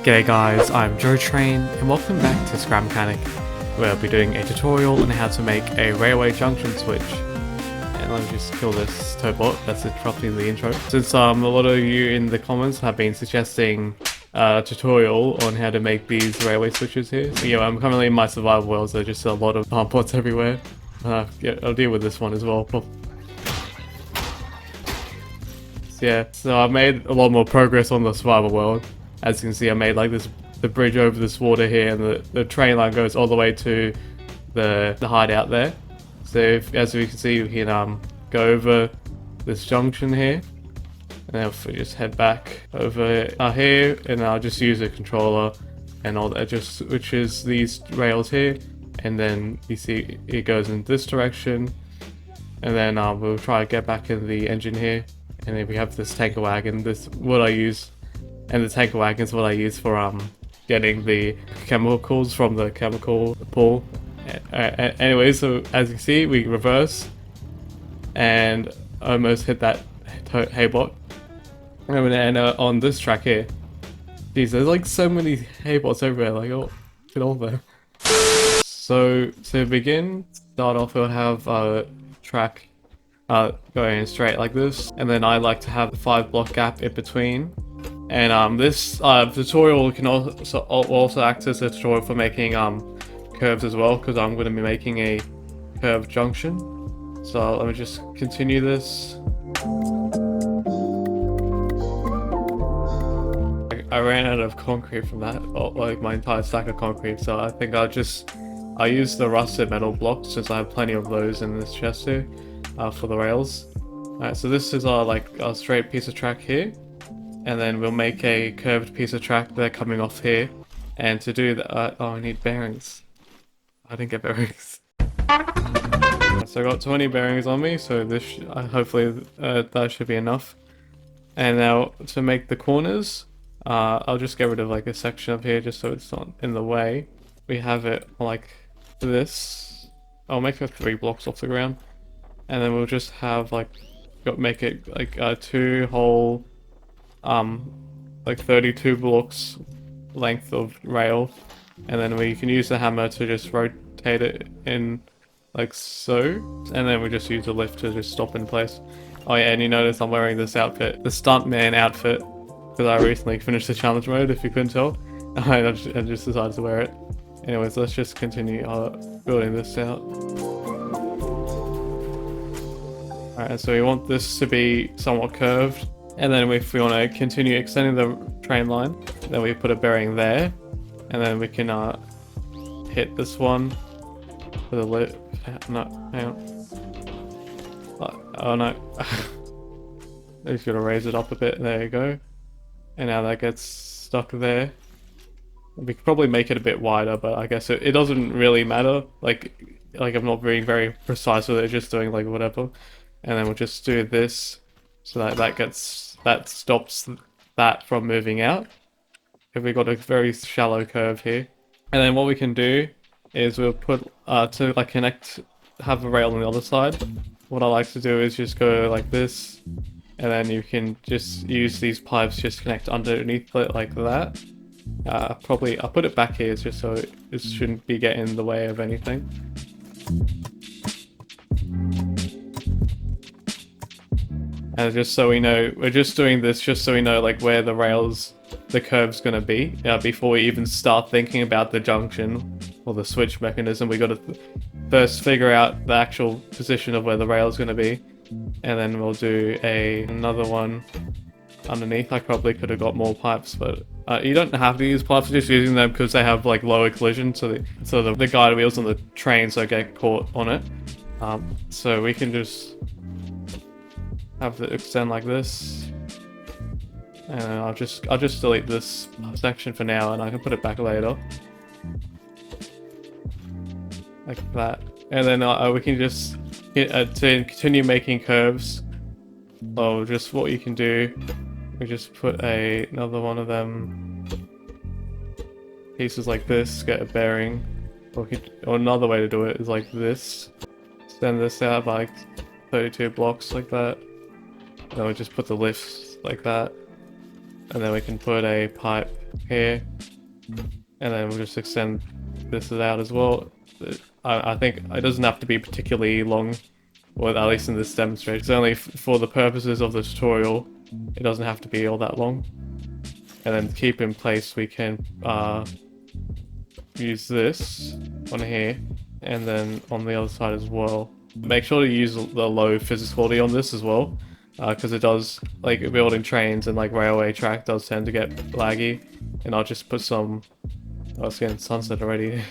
G'day guys, I'm Joe Train and welcome back to Scrap Mechanic, where I'll be doing a tutorial on how to make a railway junction switch. And let me just kill this Tobot that's interrupting the intro. Since a lot of you in the comments have been suggesting a tutorial on how to make these railway switches here. So, yeah, I'm currently in my survival world, so just a lot of pots everywhere. Yeah, I'll deal with this one as well. Yeah, so I made a lot more progress on the survival world. As you can see, I made like the bridge over this water here, and the train line goes all the way to the hideout there. So as we can see, we can go over this junction here, and then if we just head back over here, and I'll just use a controller and all that, just switches these rails here, and then you see it goes in this direction, and then we'll try to get back in the engine here. And then we have this tanker wagon. This what I use, and the tanker wagon is what I use for getting the chemicals from the chemical pool. Anyway, so as you can see, we reverse and almost hit that haybot. And on this track here, geez, there's like so many haybots everywhere. Like, oh, get all there. So to begin, start off, we'll have a track going straight like this, and then I like to have the 5-block gap in between. And this tutorial can also act as a tutorial for making curves as well, because I'm going to be making a curved junction. So let me just continue this. I ran out of concrete from that, like my entire stack of concrete, so I think I'll use the rusted metal blocks, since I have plenty of those in this chest here. For the rails. Alright, so this is a straight piece of track here, and then we'll make a curved piece of track there coming off here. And to do that, oh, I need bearings. I didn't get bearings. So I got 20 bearings on me, so this hopefully that should be enough. And now to make the corners, I'll just get rid of like a section up here just so it's not in the way. We have it like this. I'll make it 3 blocks off the ground. And then we'll just have make it like a 2-hole, like 32 blocks length of rail, and then we can use the hammer to just rotate it in like so, and then we just use the lift to just stop in place. Oh yeah, and you notice I'm wearing this outfit, the stuntman outfit, because I recently finished the challenge mode, if you couldn't tell. I just decided to wear it. Anyways, let's just continue building this out. Alright, so we want this to be somewhat curved, and then if we want to continue extending the train line, then we put a bearing there, and then we can hit this one with a lift. No, hang on. Oh no. I just gotta raise it up a bit. There you go. And now that gets stuck there. We could probably make it a bit wider, but I guess it doesn't really matter. Like I'm not being very precise with it, just doing like whatever. And then we'll just do this so that stops that from moving out. If we got a very shallow curve here. And then what we can do is we'll put to like have a rail on the other side. What I like to do is just go like this, and then you can just use these pipes, just connect underneath it like that. Probably I'll put it back here just so it shouldn't be getting in the way of anything. And just so we know, we're just doing this just so we know like where the curve's gonna be before we even start thinking about the junction or the switch mechanism. We got to first figure out the actual position of where the rail's gonna be, and then we'll do another one underneath. I probably could have got more pipes, but you don't have to use pipes, just using them because they have like lower collision, so the guide wheels on the train so get caught on it. So we can just have it extend like this, and I'll just delete this section for now, and I can put it back later, like that. And then we can just to continue making curves. So just what you can do, we just put another one of them pieces like this, get a bearing, or another way to do it is like this. Extend this out by like 32 blocks like that. Then we just put the lifts like that, and then we can put a pipe here, and then we'll just extend this out as well. I think it doesn't have to be particularly long, or at least in this demonstration. It's only for the purposes of the tutorial. It doesn't have to be all that long. And then to keep in place, we can use this on here, and then on the other side as well. Make sure to use the low physics quality on this as well, because it does, like, building trains and like railway track does tend to get laggy. And I'll just put some, oh, it's getting sunset already.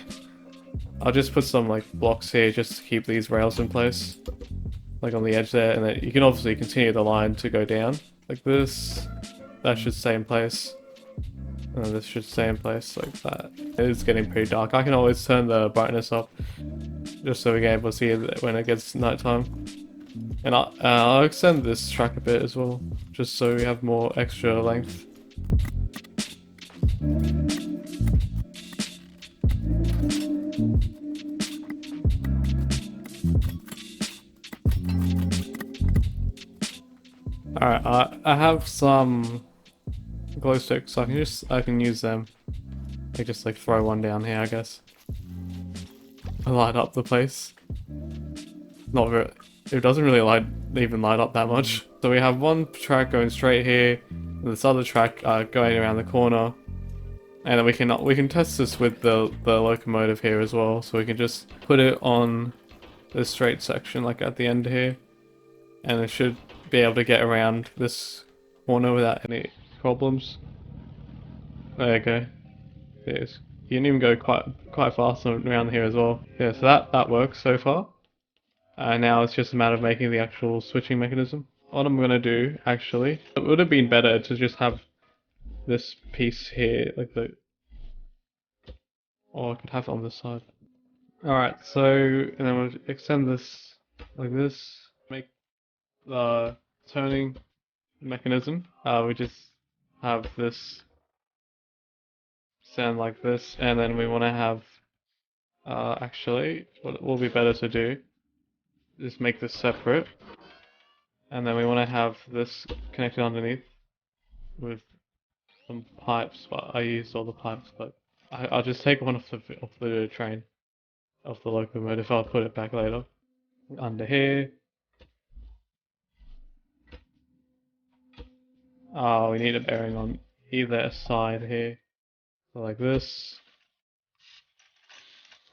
I'll just put some like blocks here just to keep these rails in place, like on the edge there, and then you can obviously continue the line to go down like this. That should stay in place, and then this should stay in place like that. It is getting pretty dark. I can always turn the brightness up just so we get able to see it when it gets nighttime. And I'll extend this track a bit as well, just so we have more extra length. Alright, I have some glow sticks, so I can use them. I just like throw one down here, I guess. Light up the place. Not very. It doesn't really even light up that much. So we have one track going straight here, and this other track going around the corner, and then we can test this with the locomotive here as well. So we can just put it on this straight section, like at the end here, and it should be able to get around this corner without any problems. There you go. It is. You can even go quite fast around here as well. Yeah, so that works so far. Now it's just a matter of making the actual switching mechanism. What I'm gonna do, actually, it would have been better to just have this piece here, like the... Or I could have it on this side. Alright, so, and then we'll extend this like this, make the turning mechanism. We just have this sound like this, and then we want to have, actually, what will be better to do is make this separate, and then we want to have this connected underneath with some pipes. But I used all the pipes, but I'll just take one off the train, off the locomotive. I'll put it back later. Under here. Oh, we need a bearing on either side here. So like this.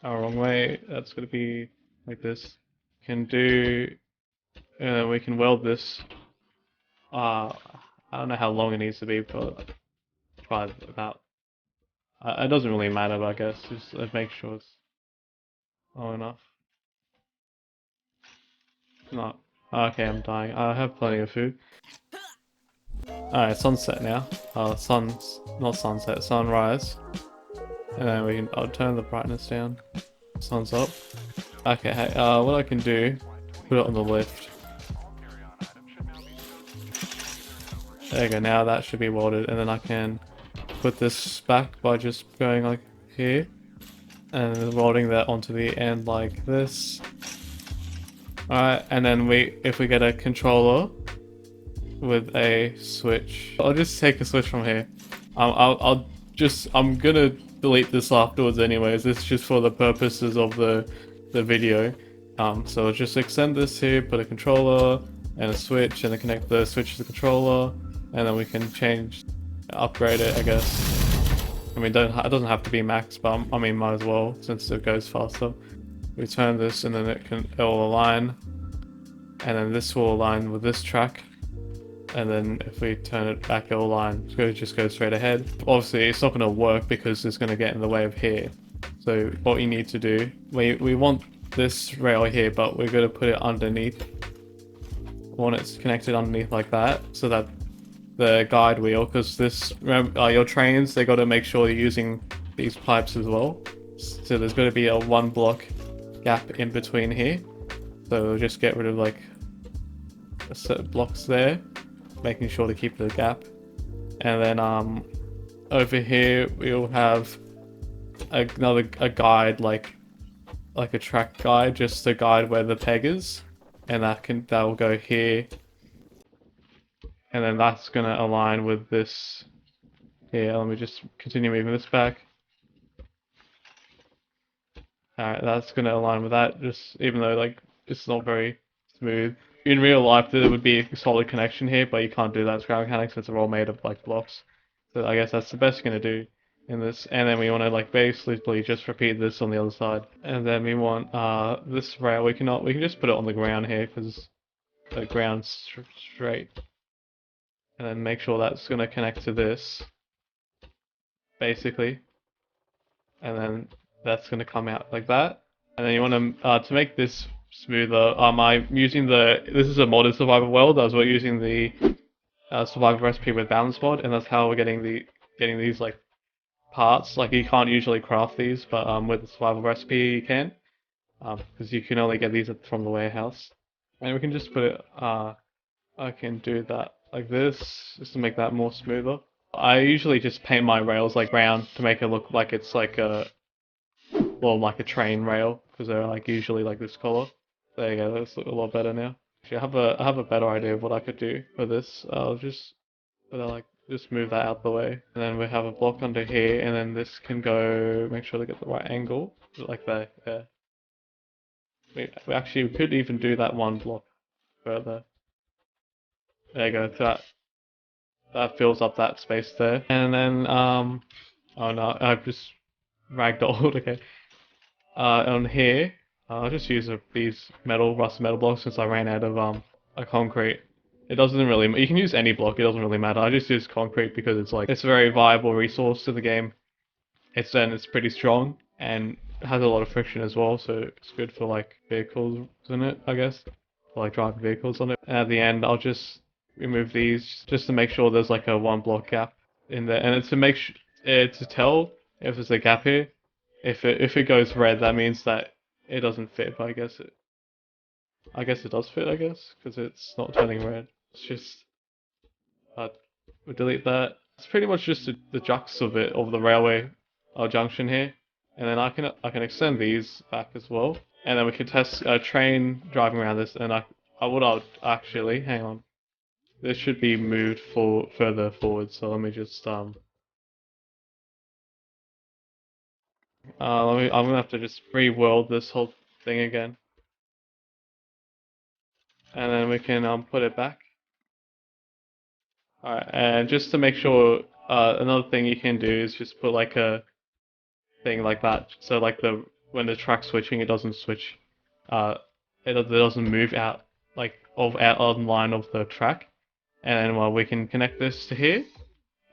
Oh, wrong way. That's gonna be like this. Can do. We can weld this. I don't know how long it needs to be, but try about. It doesn't really matter, but I guess just make sure it's long enough. No. Okay, I'm dying. I have plenty of food. Alright, sunset now. Not sunset, sunrise. And then I'll turn the brightness down. Sun's up. Okay, hey, what I can do, put it on the lift. There you go, now that should be welded, and then I can put this back by just going like here, and then welding that onto the end like this. Alright, and then if we get a controller with a switch, I'll just take a switch from here. I'm gonna delete this afterwards anyways. It's just for the purposes of the video. So I'll just extend this here, put a controller and a switch, and then connect the switch to the controller, and then we can upgrade it, I guess. I mean, it doesn't have to be max, but I mean, might as well since it goes faster. We turn this, and then it'll align, and then this will align with this track. And then if we turn it back, it'll align. Just go straight ahead. Obviously, it's not going to work because it's going to get in the way of here. So what you need to do, we want this rail here, but we're going to put it underneath. We want it connected underneath like that, so that the guide wheel, because your trains, they got to make sure you're using these pipes as well. So there's going to be a 1 block gap in between here. So we'll just get rid of like a set of blocks there, making sure to keep the gap. And then over here we'll have a guide, like a track guide, just to guide where the peg is, and that will go here, and then that's gonna align with this here. Let me just continue moving this back. Alright, that's gonna align with that, just even though like it's not very smooth. In real life there would be a solid connection here, but you can't do that with ground mechanics since they're all made of like blocks. So I guess that's the best you're gonna do in this. And then we wanna like basically just repeat this on the other side. And then we want this rail, we can just put it on the ground here because the ground's straight. And then make sure that's gonna connect to this. Basically. And then that's going to come out like that. And then you want to make this smoother. I'm using this is a modded survival world. I was using the survival recipe with balance mod, and that's how we're getting these like parts. Like you can't usually craft these, but with the survival recipe you can, because you can only get these from the warehouse. And we can just put it. I can do that like this just to make that more smoother. I usually just paint my rails like brown to make it look like it's like a like a train rail, because they're like usually like this color. There you go, that's a lot better now. Actually, I have a better idea of what I could do for this. I'll just just move that out the way, and then we have a block under here, and then this can go. Make sure to get the right angle, like there. Yeah. We actually could even do that one block further. There you go. So that fills up that space there, and then oh no, I've just ragdolled. Okay. On here, I'll just use these rust metal blocks since I ran out of a concrete. It doesn't really. You can use any block. It doesn't really matter. I just use concrete because it's a very viable resource to the game. It's pretty strong and has a lot of friction as well, so it's good for like vehicles in it, I guess, for like driving vehicles on it. And at the end, I'll just remove these just to make sure there's like a 1 block gap in there, and it's to make to tell if there's a gap here. If it goes red, that means that it doesn't fit. But I guess it does fit. I guess because it's not turning red. It's just we'll delete that. It's pretty much just the jux of the railway junction here, and then I can extend these back as well, and then we can test a train driving around this. And I'll actually hang on. This should be moved further forward. So let me just I'm gonna have to just re-world this whole thing again, and then we can put it back. Alright, and just to make sure, another thing you can do is just put like a thing like that, so like when the track's switching, it doesn't switch, it doesn't move out of line of the track, and then we can connect this to here,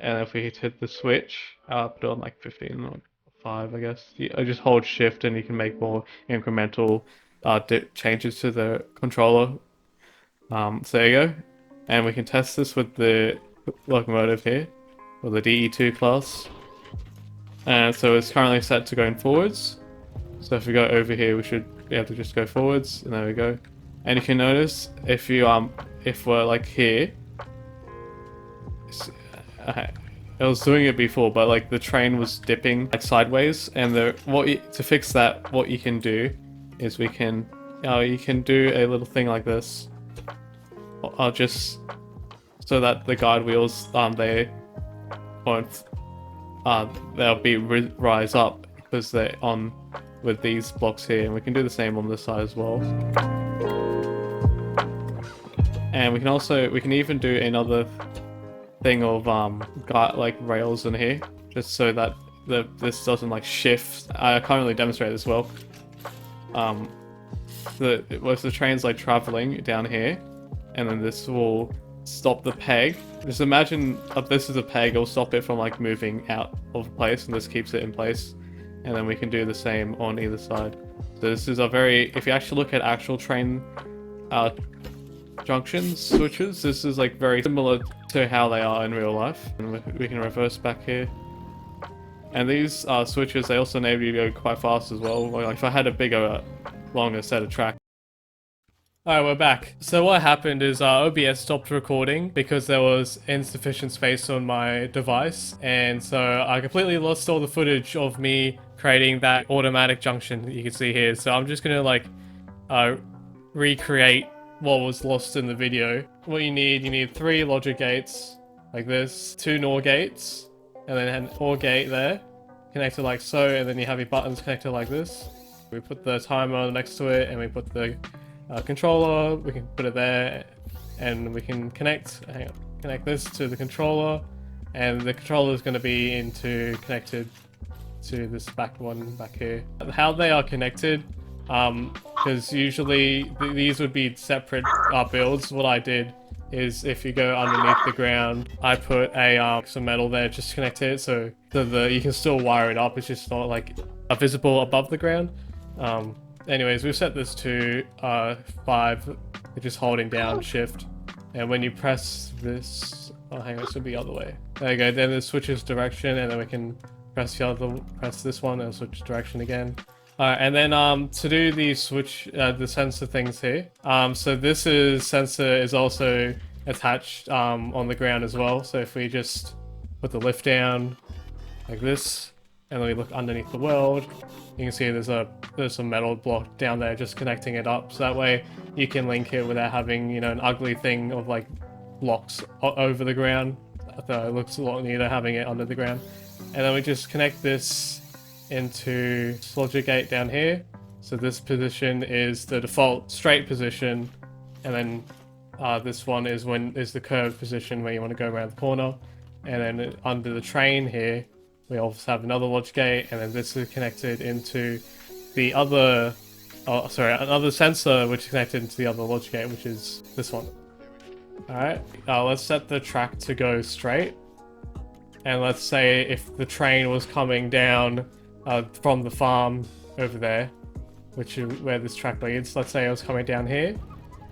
and if we hit the switch, put it on like 15 or 5, I guess. I just hold shift and you can make more incremental changes to the controller. So there you go. And we can test this with the locomotive here, with the DE2 class. And so it's currently set to going forwards. So if we go over here, we should be able to just go forwards, and there we go. And you can notice if we're like here, I was doing it before, but like the train was dipping like sideways, and to fix that, what you can do is you can do a little thing like this. I'll just so that the guide wheels they won't they'll be rise up because they're on with these blocks here, and we can do the same on this side as well. And we can even do another thing of like rails in here, just so that this doesn't like shift. I can't really demonstrate this well. If the train's like traveling down here, and then this will stop the peg. Just imagine this is a peg, it'll stop it from like moving out of place, and this keeps it in place. And then we can do the same on either side. So this is if you actually look at actual train junction switches, this is like very similar to how they are in real life. And we can reverse back here. And these switches, they also enable you to go quite fast as well. Like if I had a bigger, longer set of track. Alright, we're back. So what happened is OBS stopped recording because there was insufficient space on my device, and so I completely lost all the footage of me creating that automatic junction that you can see here. So I'm just gonna like recreate what was lost in the video. What you need 3 logic gates like this, 2 NOR gates, and then an OR gate there, connected like so, and then you have your buttons connected like this. We put the timer next to it, and we put the controller. We can put it there, and we can connect this to the controller, and the controller is going to be connected to this back one back here. How they are connected, because usually these would be separate builds. What I did is, if you go underneath the ground, I put some metal there just to connect it, so you can still wire it up. It's just not like visible above the ground. Anyways, we've set this to 5. You're just holding down shift, and when you press this, oh hang on, it should be the other way. There you go. Then it switches direction, and then we can press this one and switch direction again. And then to do the the sensor things here. So this sensor is also attached on the ground as well. So if we just put the lift down like this, and then we look underneath the world, you can see there's some metal block down there just connecting it up. So that way you can link it without having, an ugly thing of like blocks over the ground. So it looks a lot neater having it under the ground. And then we just connect this into this logic gate down here. So this position is the default straight position, and then this one is the curved position where you want to go around the corner. And then under the train here, we also have another logic gate, and then this is connected into the other, another sensor which is connected into the other logic gate, which is this one. Alright, let's set the track to go straight. And let's say if the train was coming down from the farm over there, which is where this track leads, let's say it was coming down here,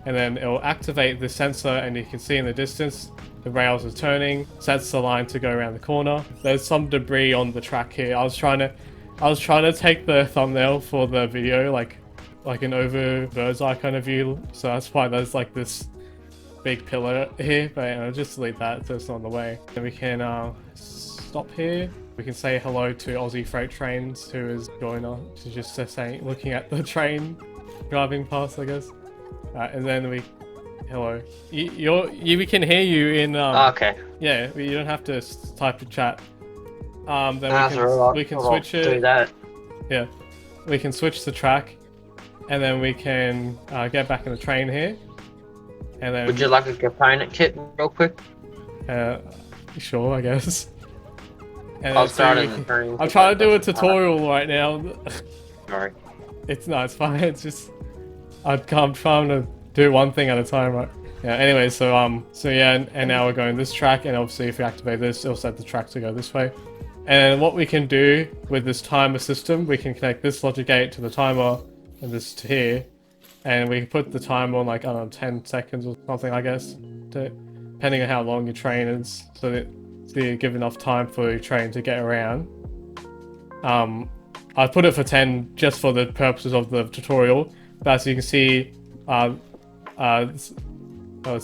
and then it will activate the sensor, and you can see in the distance the rails are turning, sets the line to go around the corner. There's some debris on the track here. I was trying to take the thumbnail for the video like an over bird's eye kind of view, so that's why there's like this big pillar here, but just delete that so it's not in the way. Then we can stop here. We can say hello to Aussie Freight Trains, who is going on to just looking at the train driving past, I guess. And then hello. We can hear you in. Okay. Yeah, you don't have to type in chat. Then we can switch it. Do that. Yeah, we can switch the track, and then we can get back in the train here. And then. Would you like a component kit real quick? Sure, I guess. And I'll start in the train. I'm trying to do a tutorial right now. Sorry. It's fine. It's just I'm trying to do one thing at a time, right? Yeah. Anyway, so yeah, and now we're going this track, and obviously if we activate this, it'll set the track to go this way. And what we can do with this timer system, we can connect this logic gate to the timer, and this to here, and we can put the timer on like, I don't know, 10 seconds or something, I guess, depending on how long your train is, so that you give enough time for your train to get around. I put it for 10 just for the purposes of the tutorial, but as you can see, it's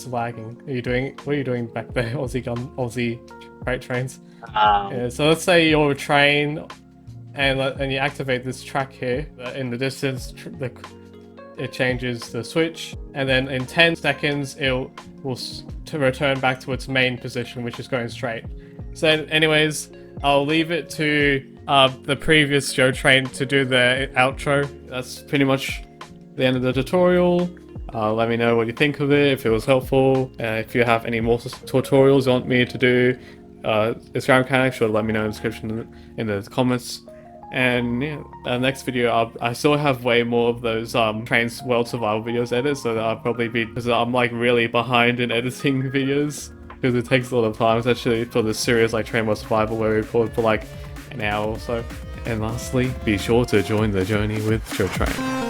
lagging. What are you doing back there, Aussie Freight Trains? Yeah, so let's say you're a train, and you activate this track here. In the distance, it changes the switch, and then in 10 seconds it will return back to its main position, which is going straight. So anyways, I'll leave it to the previous Joe Train to do the outro. That's pretty much the end of the tutorial. Let me know what you think of it, if it was helpful. If you have any more tutorials you want me to do, Instagram account, sure, let me know in the description in the comments. And yeah, next video, I still have way more of those Trains World Survival videos edited, so that I'll probably be, because I'm like really behind in editing videos, because it takes a lot of time, especially for the series like Train World Survival, where we record for like an hour or so. And lastly, be sure to join the journey with Joe Train.